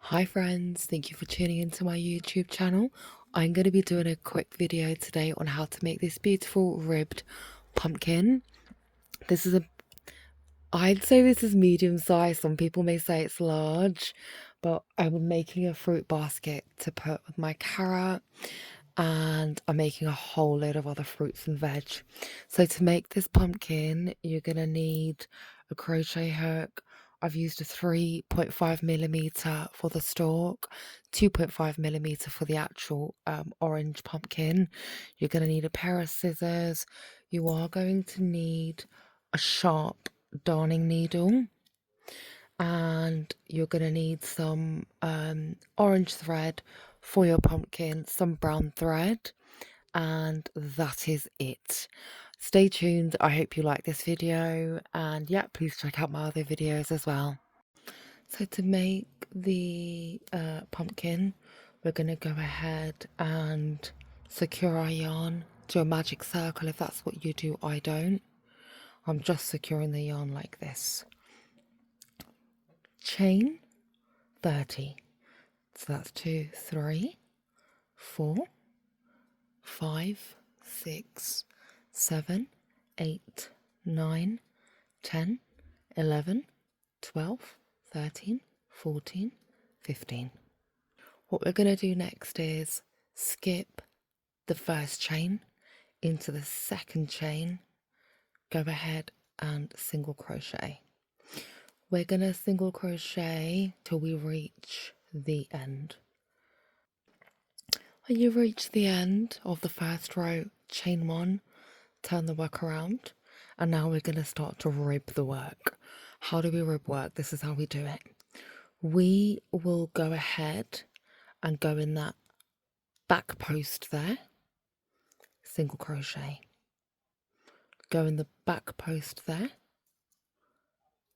Hi friends, thank you for tuning into my YouTube channel. I'm going to be doing a quick video today on how to make this beautiful ribbed pumpkin. I'd say this is medium size. Some people may say it's large, but I'm making a fruit basket to put with my carrot, and I'm making a whole load of other fruits and veg. So to make this pumpkin, you're going to need a crochet hook. I've used a 3.5mm for the stalk, 2.5mm for the actual orange pumpkin. You're going to need a pair of scissors. You are going to need a sharp darning needle, and you're going to need some orange thread for your pumpkin, some brown thread, and that is it. Stay tuned. I hope you like this video, and yeah, please check out my other videos as well. So to make the pumpkin, we're going to go ahead and secure our yarn, do a magic circle if that's what you do. I don't. I'm just securing the yarn like this. Chain 30. So that's 2, 3, 4, 5, 6, 7, 8, 9, 10, 11, 12, 13, 14, 15. What we're going to do next is skip the first chain into the second chain, go ahead and single crochet. We're going to single crochet till we reach the end. When you reach the end of the first row, chain 1, turn the work around, and now we're going to start to rib the work. How do we rib work? This is how we do it. We will go ahead and go in that back post there, single crochet. Go in the back post there,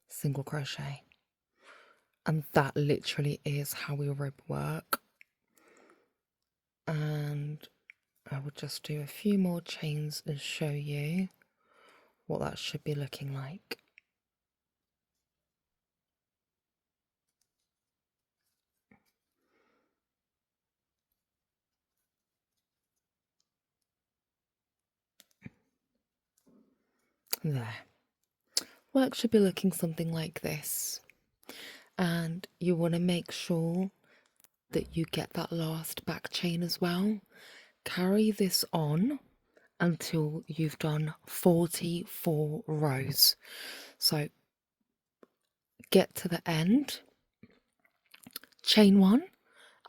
single crochet. And that literally is how we rib work. And I will just do a few more chains and show you what that should be looking like. There. Work should be looking something like this. And you want to make sure that you get that last back chain as well. Carry this on until you've done 44 rows. So get to the end, chain 1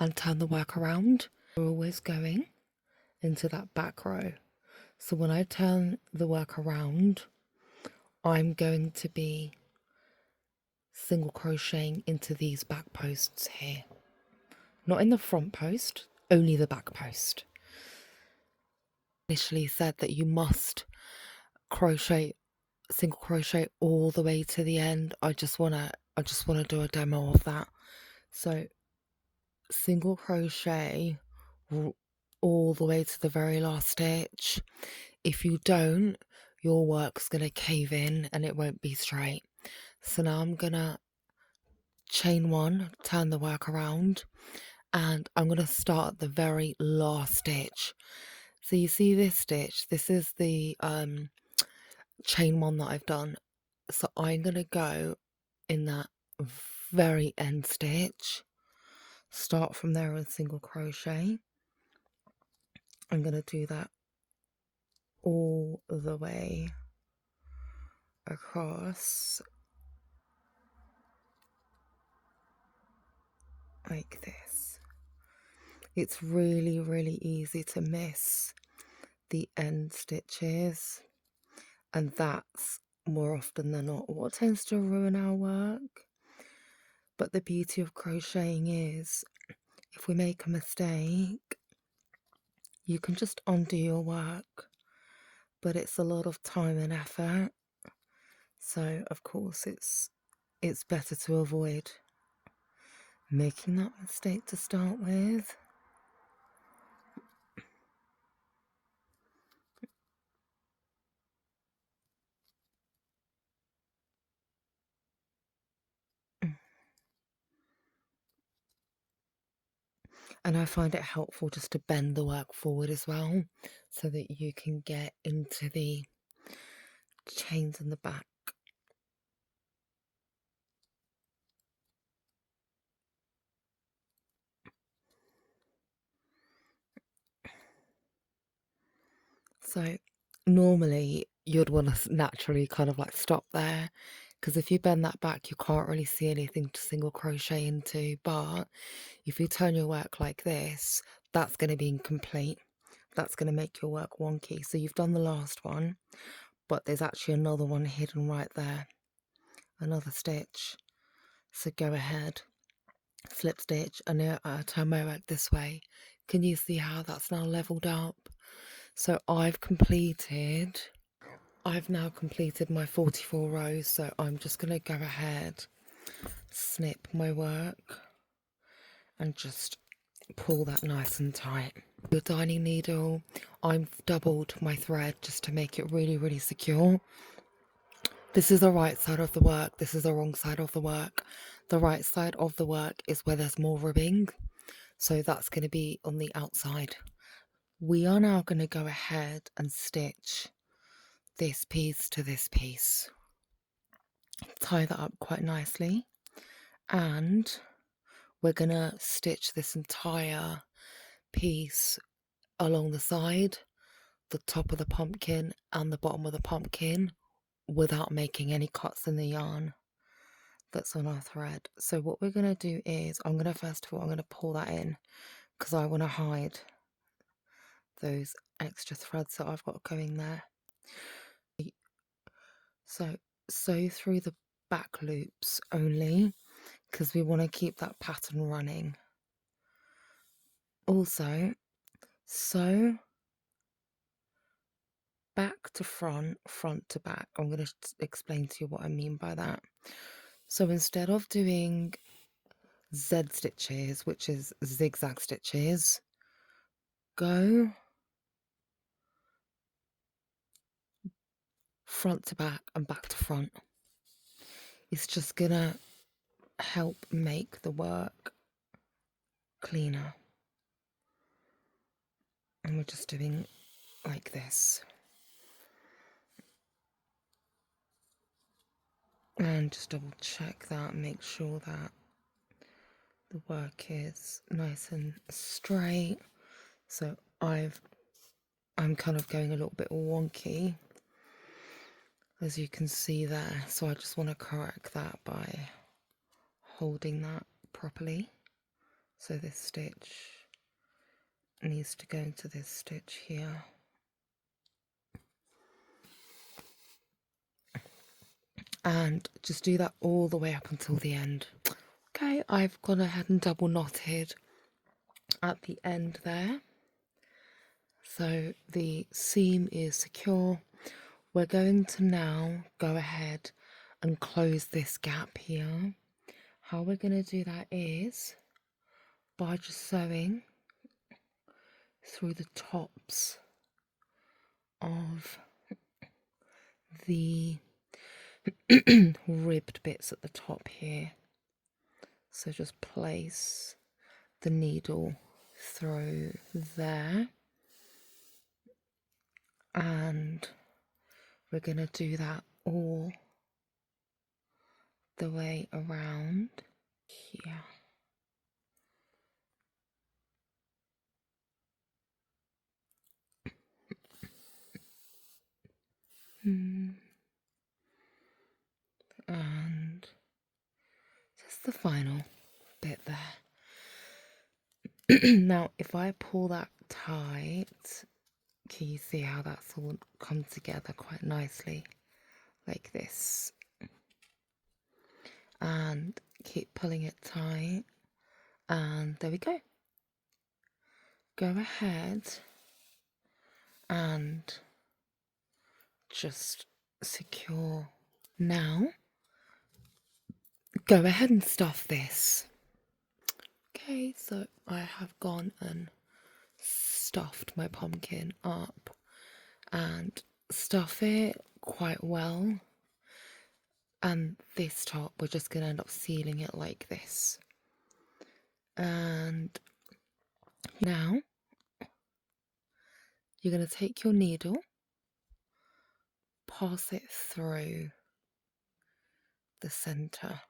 and turn the work around. We're always going into that back row. So when I turn the work around, I'm going to be single crocheting into these back posts here. Not in the front post, only the back post. Initially said that you must single crochet all the way to the end. I just wanna do a demo of that. So single crochet all the way to the very last stitch. If you don't, your work's gonna cave in and it won't be straight. So now I'm gonna chain 1, turn the work around, and I'm gonna start the very last stitch. So you see this stitch, this is the chain 1 that I've done. So I'm gonna go in that very end stitch, start from there and single crochet. I'm gonna do that all the way across like this. It's really, really easy to miss the end stitches, and that's more often than not what tends to ruin our work. But the beauty of crocheting is, if we make a mistake, you can just undo your work, but it's a lot of time and effort. So of course it's better to avoid making that mistake to start with. And I find it helpful just to bend the work forward as well, so that you can get into the chains in the back. So normally you'd want to naturally kind of like stop there, because if you bend that back you can't really see anything to single crochet into. But if you turn your work like this, that's going to be incomplete. That's going to make your work wonky. So you've done the last one, but there's actually another one hidden right there, another stitch. So go ahead, slip stitch, and now turn my work this way. Can you see how that's now leveled up? So I've now completed my 44 rows, so I'm just going to go ahead, snip my work, and just pull that nice and tight. Your darning needle, I've doubled my thread just to make it really, really secure. This is the right side of the work, this is the wrong side of the work. The right side of the work is where there's more ribbing, so that's going to be on the outside. We are now going to go ahead and stitch this piece to this piece. Tie that up quite nicely, and we're going to stitch this entire piece along the side, the top of the pumpkin and the bottom of the pumpkin, without making any cuts in the yarn that's on our thread. So what we're going to do is, I'm going to pull that in, because I want to hide those extra threads that I've got going there. So sew through the back loops only, because we want to keep that pattern running. Also, sew back to front, front to back. I'm going to explain to you what I mean by that. So instead of doing Z stitches, which is zigzag stitches, go front to back and back to front. It's just going to help make the work cleaner. And we're just doing like this. And just double check that, make sure that the work is nice and straight. So I'm kind of going a little bit wonky, as you can see there. So I just want to correct that by holding that properly. So this stitch needs to go into this stitch here. And just do that all the way up until the end. Okay, I've gone ahead and double knotted at the end there. So the seam is secure. We're going to now go ahead and close this gap here. How we're going to do that is by just sewing through the tops of the ribbed bits at the top here. So just place the needle through there, and we're going to do that all the way around here. And just the final bit there. Now if I pull that tight, can you see how that's all come together quite nicely like this? And keep pulling it tight, and there we go. Go ahead and just secure. Now go ahead and stuff this. Okay, so I have gone and stuffed my pumpkin up, and stuff it quite well. And this top, we're just going to end up sealing it like this. And Now, you're going to take your needle, pass it through the center.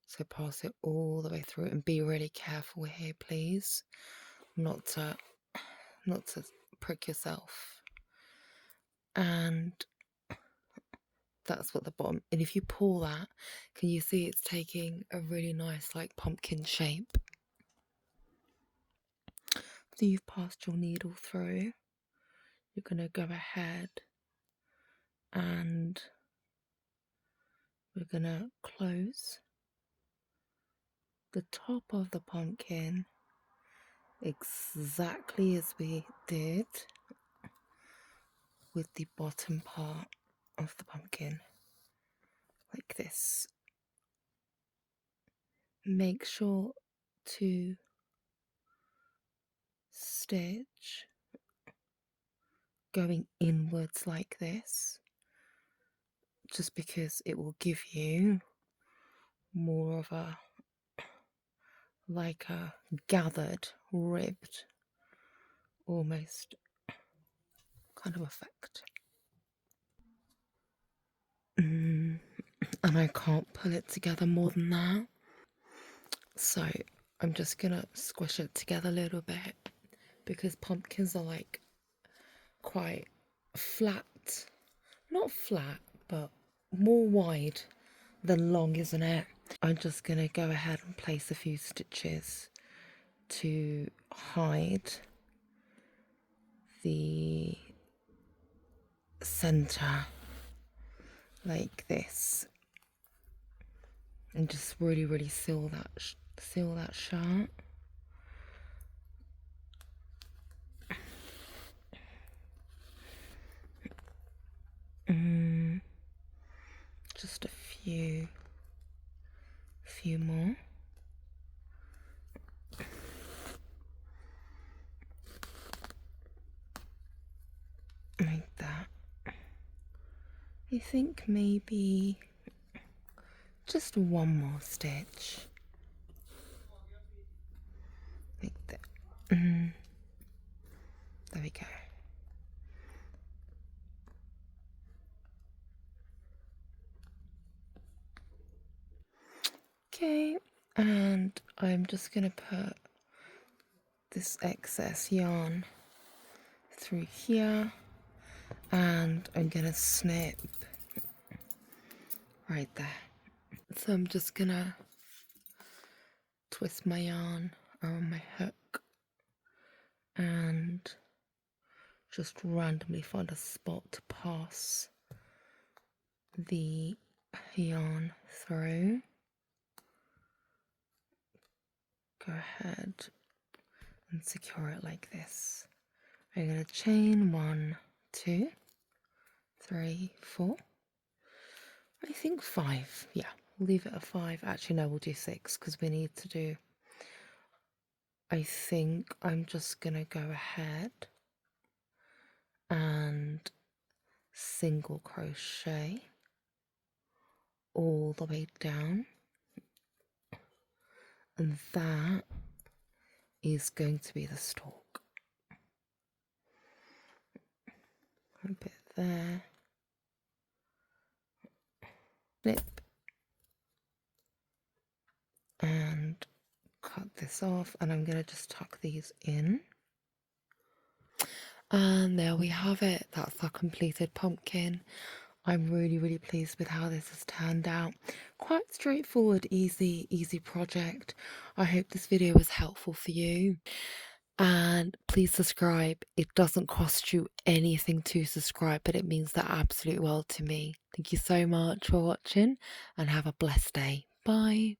So pass it all the way through, and be really careful here, please, not to prick yourself. And that's what the bottom, and if you pull that, can you see it's taking a really nice like pumpkin shape? So you've passed your needle through, you're going to go ahead and we're going to close the top of the pumpkin exactly as we did with the bottom part of the pumpkin, like this. Make sure to stitch going inwards like this, just because it will give you more of a like a gathered, ribbed, almost kind of effect. And I can't pull it together more than that, so I'm just gonna squish it together a little bit, because pumpkins are like quite flat, not flat, but more wide than long, isn't it? I'm just gonna go ahead and place a few stitches to hide the center like this, and just really seal that shut. Just a few more. Like that. I think maybe just one more stitch. Like that. There we go. Okay, and I'm just going to put this excess yarn through here, and I'm going to snip right there. So I'm just going to twist my yarn around my hook and just randomly find a spot to pass the yarn through. Go ahead and secure it like this. I'm going to chain 1, 2, 3, 4. I think 5. Yeah, we'll leave it at 5. Actually, no, we'll do 6 because we need to do. I think I'm just going to go ahead and single crochet all the way down, and that is going to be the stalk. A bit there, snip, and cut this off, and I'm going to just tuck these in. And there we have it. That's our completed pumpkin. I'm really pleased with how this has turned out. Quite straightforward, easy project. I hope this video was helpful for you. And please subscribe. It doesn't cost you anything to subscribe, but it means the absolute world to me. Thank you so much for watching, and have a blessed day. Bye.